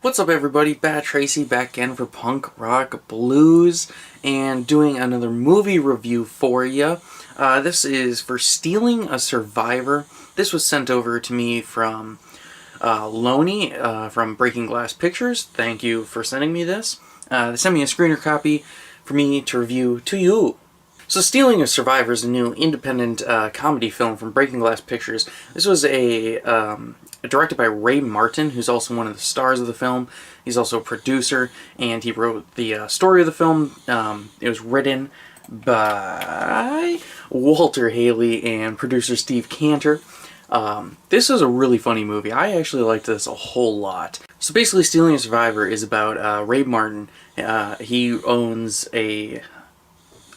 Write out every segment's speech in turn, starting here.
What's up everybody, Bat Tracy back again for Punk Rock Blues and doing another movie review for you. This is for Stealing a Survivor. This was sent over to me from Loney from Breaking Glass Pictures. Thank you for sending me this. They sent me a screener copy for me to review to you. So Stealing a Survivor is a new independent comedy film from Breaking Glass Pictures. This was directed by Ray Martin, who's also one of the stars of the film. He's also a producer, and he wrote the story of the film. It was written by Walter Haley and producer Steve Cantor. This is a really funny movie. I actually liked this a whole lot. So basically, Stealing a Survivor is about Ray Martin. He owns a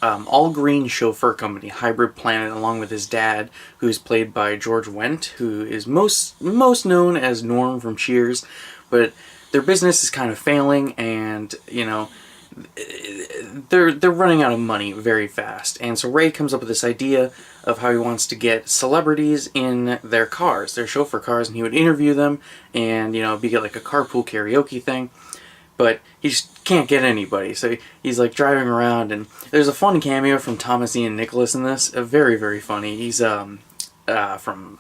all-green chauffeur company, Hybrid Planet, along with his dad, who's played by George Wendt, who is most known as Norm from Cheers. But their business is kind of failing, and you know, they're running out of money very fast. And so Ray comes up with this idea of how he wants to get celebrities in their cars, their chauffeur cars, and he would interview them, and you know, be like a carpool karaoke thing. But he just can't get anybody, so he's like driving around, and there's a fun cameo from Thomas Ian Nicholas in this. Very, very funny. He's from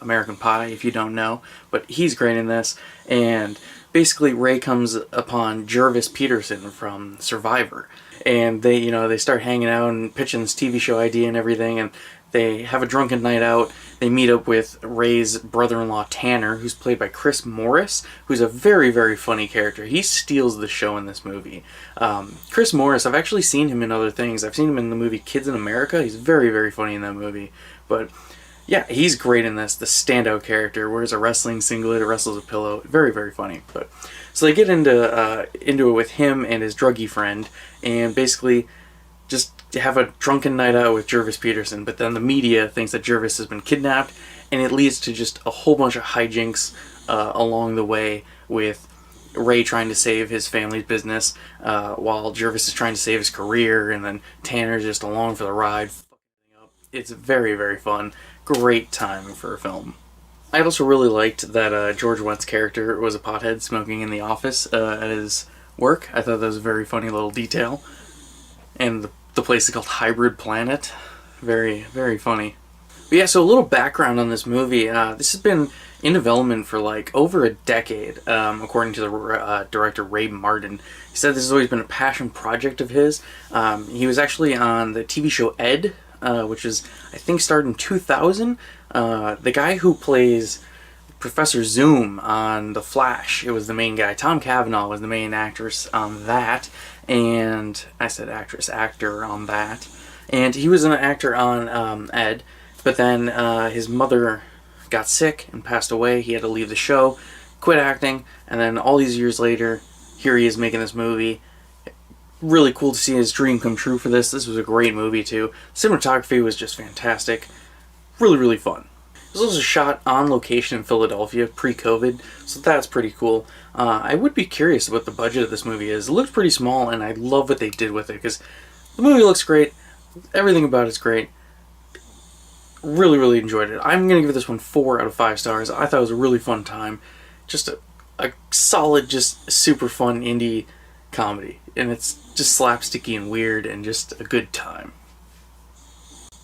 American Pie, if you don't know, but he's great in this. And basically, Ray comes upon Gervase Peterson from Survivor, and they start hanging out and pitching this TV show idea and everything, and they have a drunken night out. They meet up with Ray's brother-in-law, Tanner, who's played by Chris Morris, who's a very, very funny character. He steals the show in this movie. Chris Morris, I've actually seen him in other things. I've seen him in the movie Kids in America. He's very, very funny in that movie. But yeah, he's great in this. The standout character, wears a wrestling singlet, wrestles a pillow. Very, very funny. But so they get into it with him and his druggy friend, and basically just have a drunken night out with Gervase Peterson. But then the media thinks that Gervase has been kidnapped, and it leads to just a whole bunch of hijinks along the way, with Ray trying to save his family's business while Gervase is trying to save his career, and then Tanner's just along for the ride. It's very, very fun. Great time for a film. I also really liked that George Wendt's character was a pothead smoking in the office at his work. I thought that was a very funny little detail. And the place is called Hybrid Planet. Very, very funny. But yeah, so a little background on this movie. This has been in development for like over a decade, according to the director Ray Martin. He said this has always been a passion project of his. He was actually on the TV show Ed, which is, I think, started in 2000. The guy who plays Professor Zoom on The Flash, it was the main guy. Tom Cavanaugh was the main actress on that. And I said actor on that. And he was an actor on Ed, but then his mother got sick and passed away. He had to leave the show, quit acting, and then all these years later, here he is making this movie. Really cool to see his dream come true for this. This was a great movie too. Cinematography was just fantastic. Really, really fun. It was also shot on location in Philadelphia pre-COVID, so that's pretty cool. I would be curious what the budget of this movie is. It looks pretty small, and I love what they did with it, because the movie looks great. Everything about it's great. Really, really enjoyed it. I'm going to give this one 4 out of 5 stars. I thought it was a really fun time. Just a solid, just super fun indie comedy. And it's just slapsticky and weird and just a good time.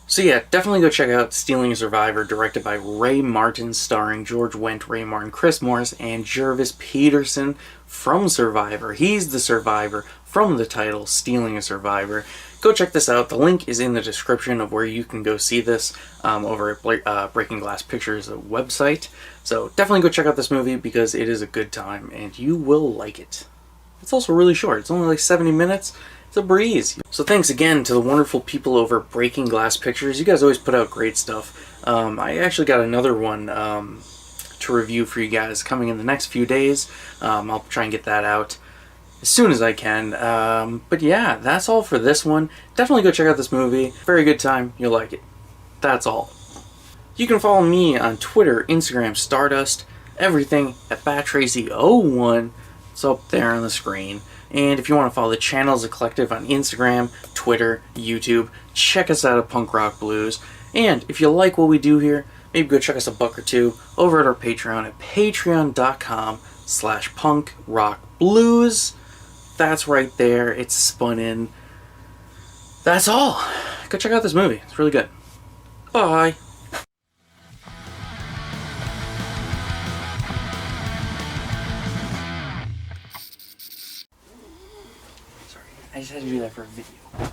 So yeah, definitely go check out Stealing a Survivor, directed by Ray Martin, starring George Wendt, Ray Martin, Chris Morris, and Gervase Peterson from Survivor. He's the survivor from the title, Stealing a Survivor. Go check this out. The link is in the description of where you can go see this over at Breaking Glass Pictures website. So definitely go check out this movie because it is a good time and you will like it. It's also really short. It's only like 70 minutes. It's a breeze. So thanks again to the wonderful people over at Breaking Glass Pictures. You guys always put out great stuff. I actually got another one to review for you guys coming in the next few days. I'll try and get that out as soon as I can. But yeah, that's all for this one. Definitely go check out this movie. Very good time. You'll like it. That's all. You can follow me on Twitter, Instagram, Stardust, everything at BatTracy01. It's up there on the screen. And if you want to follow the channel as a collective on Instagram, Twitter, YouTube, check us out at Punk Rock Blues. And if you like what we do here, maybe go check us $1 or $2 over at our Patreon at patreon.com /punk rock blues. That's right there. It's spun in. That's all. Go check out this movie. It's really good. Bye. Sorry, I just had to do that for a video.